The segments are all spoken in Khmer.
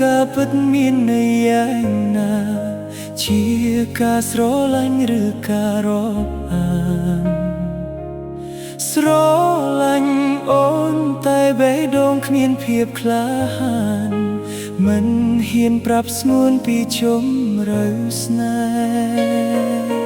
ការពិតមានន័យយ៉ាងណាជាការស្រឡាញ់ឬការរាប់អានស្រឡាញ់អូនតែបេះដូងគ្មានភាពក្លាហានមិនហ៊ានប្រាប់ស្ងួនពីជម្រៅស្នេហ៍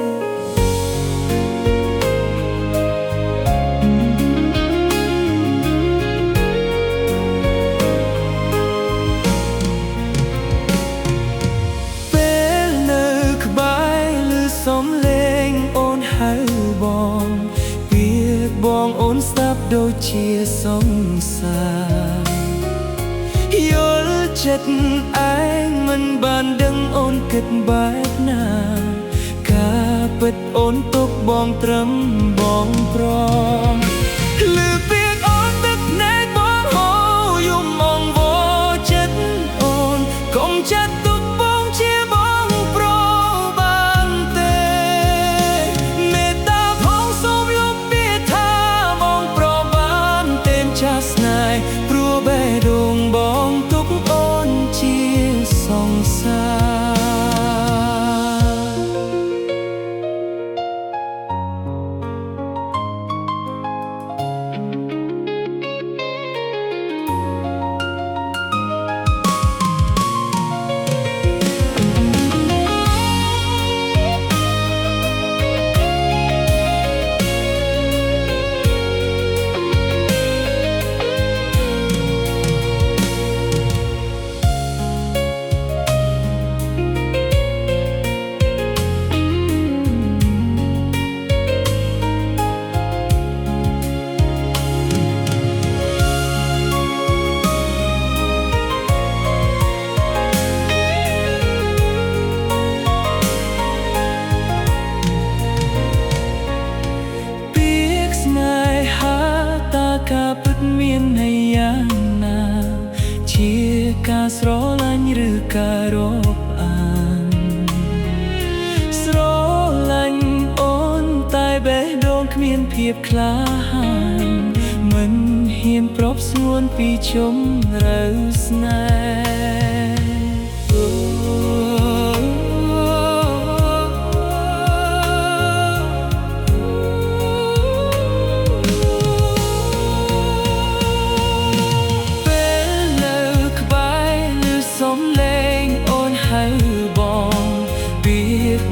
សំឡេងអូនហៅបងពាក្យបងអូនស្ដាប់ដូចជាសង្សារយល់ចិត្តឯងមិនបានដឹងអូនគិតបែបណាការពិតអូនទុកបងត្រឹមបងព្រមលឺពាក្យអូនទឹកភ្នែកបងហូរយំអង្វរចិត្តអូនកុំចាត់ទុកបងជាបងព្រមបានទេមេត្តាផងសូមលុបពាក្យថាបងព្រមបានទេមចាស់ស្នេហ៍ព្រោះបេះដូងបងទុកអូនជាសង្សារការពិតមានន័យយ៉ាងណាជាការស្រឡាញ់ឬការរាប់អានស្រឡាញ់អូនតែបេះដូងគ្មានភាពក្លាហានមិនហ៊ានប្រាប់ស្ងួនពីជម្រៅស្នេ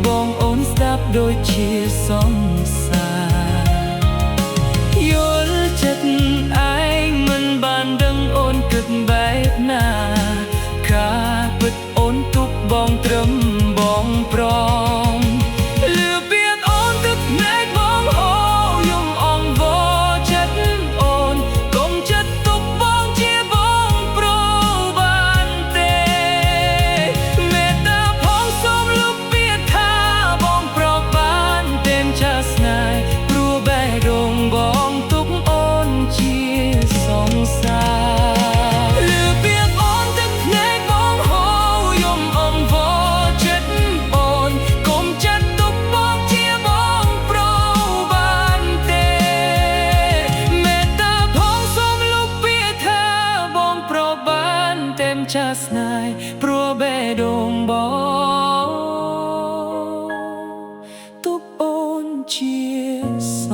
បងអូនស្ដាប់ដូចជាសង្សារយល់ចិត្តឯងមិនបានដឹងអូនគិតបែបណាការពិតអូនទុកបងត្រឹមបងព្រមលឺពាក្យអូនទឹកភ្នែកបងហូរយំអង្វរចិត្តអូនកុំចិត្តទុកបងជាបងព្រមបានទេមេត្តាផងសូមលុបពាក្យថាបងព្រមបានទេមចាស់ស្នេហ៍ព្រោះបេះដូងបងទុកអូនជាសង្សារលឺពាក្យអូនទឹកភ្នែកបងហូរយំអង្វរចិត្តអូនកុំចាត់ទុកបងជាបងព្រមបានទេមេត្តាផងសូមលុបពាក្យថាបងព្រមបានទេមចាស់ស្នេហ៍ព្រោះបេះដូងបងទុកអូនជាស